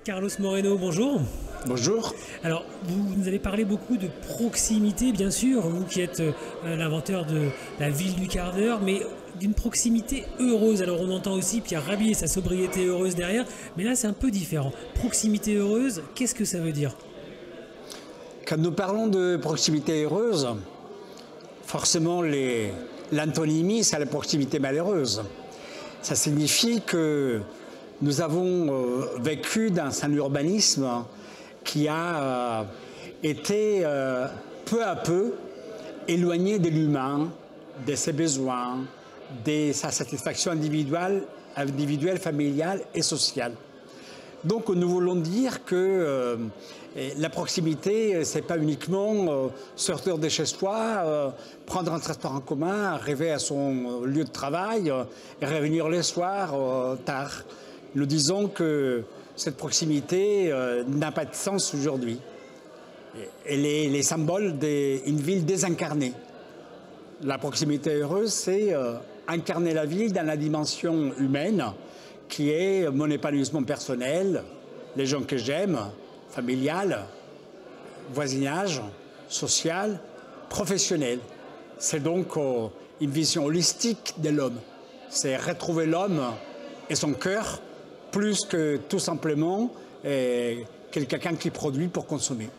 Carlos Moreno, bonjour. Bonjour. Alors, vous nous avez parlé beaucoup de proximité, bien sûr, vous qui êtes l'inventeur de la ville du quart d'heure, mais d'une proximité heureuse. Alors, on entend aussi Pierre Rabhi et sa sobriété heureuse derrière, mais là, c'est un peu différent. Proximité heureuse, qu'est-ce que ça veut dire? Quand nous parlons de proximité heureuse, forcément, l'antonymie, c'est la proximité malheureuse. Ça signifie que nous avons vécu dans un urbanisme qui a été peu à peu éloigné de l'humain, de ses besoins, de sa satisfaction individuelle, familiale et sociale. Donc nous voulons dire que la proximité, c'est pas uniquement sortir de chez soi, prendre un transport en commun, arriver à son lieu de travail et revenir le soir tard. Nous disons que cette proximité n'a pas de sens aujourd'hui. Elle est les symboles d'une ville désincarnée. La proximité heureuse, c'est incarner la ville dans la dimension humaine, qui est mon épanouissement personnel, les gens que j'aime, familial, voisinage, social, professionnel. C'est donc une vision holistique de l'homme. C'est retrouver l'homme et son cœur plus que tout simplement quelqu'un qui produit pour consommer.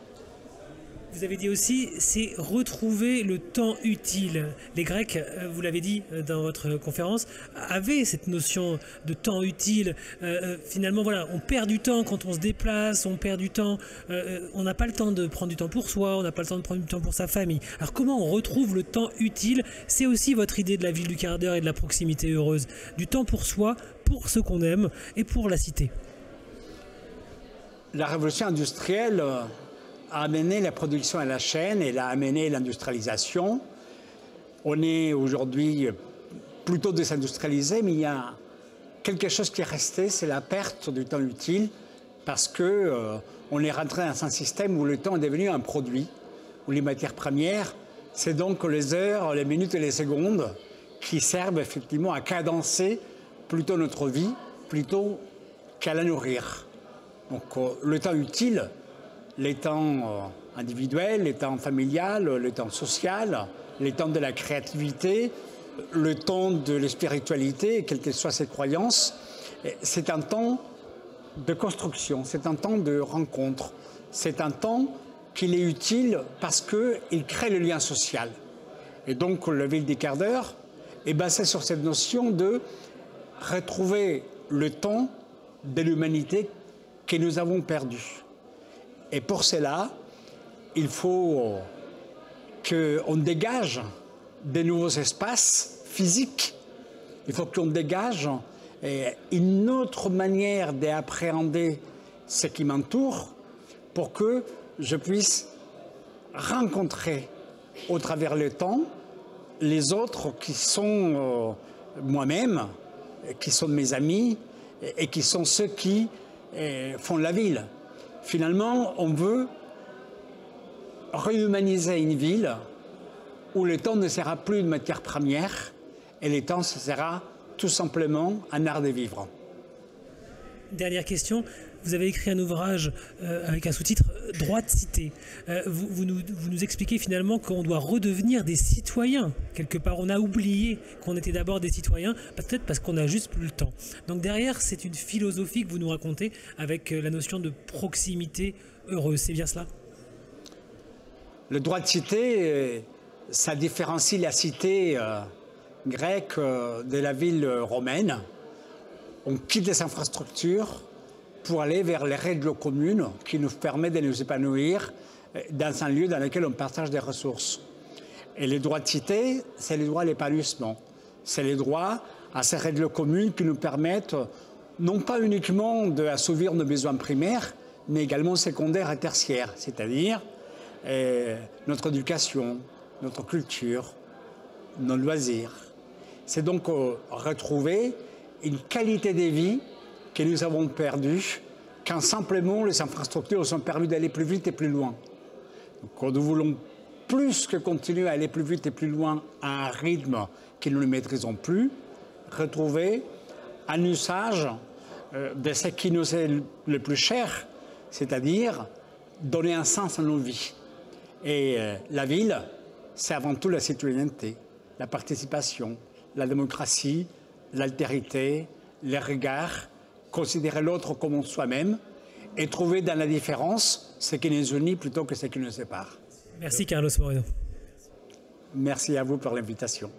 Vous avez dit aussi, c'est retrouver le temps utile. Les Grecs, vous l'avez dit dans votre conférence, avaient cette notion de temps utile. Finalement, voilà, on perd du temps quand on se déplace, on perd du temps, on n'a pas le temps de prendre du temps pour soi, on n'a pas le temps de prendre du temps pour sa famille. Alors comment on retrouve le temps utile? C'est aussi votre idée de la ville du quart d'heure et de la proximité heureuse. Du temps pour soi, pour ce qu'on aime et pour la cité. La révolution industrielle a amené la production à la chaîne, elle a amené l'industrialisation. On est aujourd'hui plutôt désindustrialisé, mais il y a quelque chose qui est resté, c'est la perte du temps utile, parce que on est rentré dans un système où le temps est devenu un produit, où les matières premières, c'est donc les heures, les minutes et les secondes qui servent effectivement à cadencer plutôt notre vie, plutôt qu'à la nourrir. Donc le temps utile, les temps individuels, les temps familial, le temps social, les temps de la créativité, le temps de la spiritualité, quelles que soient ses croyances, c'est un temps de construction, c'est un temps de rencontre, c'est un temps qu'il est utile parce qu'il crée le lien social. Et donc la ville des quarts d'heure est basée sur cette notion de retrouver le temps de l'humanité que nous avons perdu. Et pour cela, il faut qu'on dégage de nouveaux espaces physiques. Il faut qu'on dégage une autre manière d'appréhender ce qui m'entoure pour que je puisse rencontrer au travers le temps les autres qui sont moi-même, qui sont mes amis et qui sont ceux qui font la ville. Finalement, on veut réhumaniser une ville où le temps ne sera plus une matière première et le temps, ce sera tout simplement un art de vivre. Dernière question, vous avez écrit un ouvrage avec un sous-titre « Droit de cité ». Vous nous expliquez finalement qu'on doit redevenir des citoyens. Quelque part, on a oublié qu'on était d'abord des citoyens, peut-être parce qu'on n'a juste plus le temps. Donc derrière, c'est une philosophie que vous nous racontez avec la notion de proximité heureuse. C'est bien cela? Le droit de cité, ça différencie la cité grecque de la ville romaine. On quitte les infrastructures pour aller vers les règles communes qui nous permettent de nous épanouir dans un lieu dans lequel on partage des ressources. Et les droits de cité, c'est les droits à l'épanouissement. C'est les droits à ces règles communes qui nous permettent non pas uniquement d'assouvir nos besoins primaires, mais également secondaires et tertiaires, c'est-à-dire notre éducation, notre culture, nos loisirs. C'est donc retrouver une qualité de vie que nous avons perdue quand simplement les infrastructures nous ont permis d'aller plus vite et plus loin. Donc, nous voulons plus que continuer à aller plus vite et plus loin à un rythme que nous ne maîtrisons plus, retrouver un usage de ce qui nous est le plus cher, c'est-à-dire donner un sens à nos vies. Et la ville, c'est avant tout la citoyenneté, la participation, la démocratie, l'altérité, les regards, considérer l'autre comme soi-même et trouver dans la différence ce qui nous unit plutôt que ce qui nous sépare. Merci Carlos Moreno. Merci à vous pour l'invitation.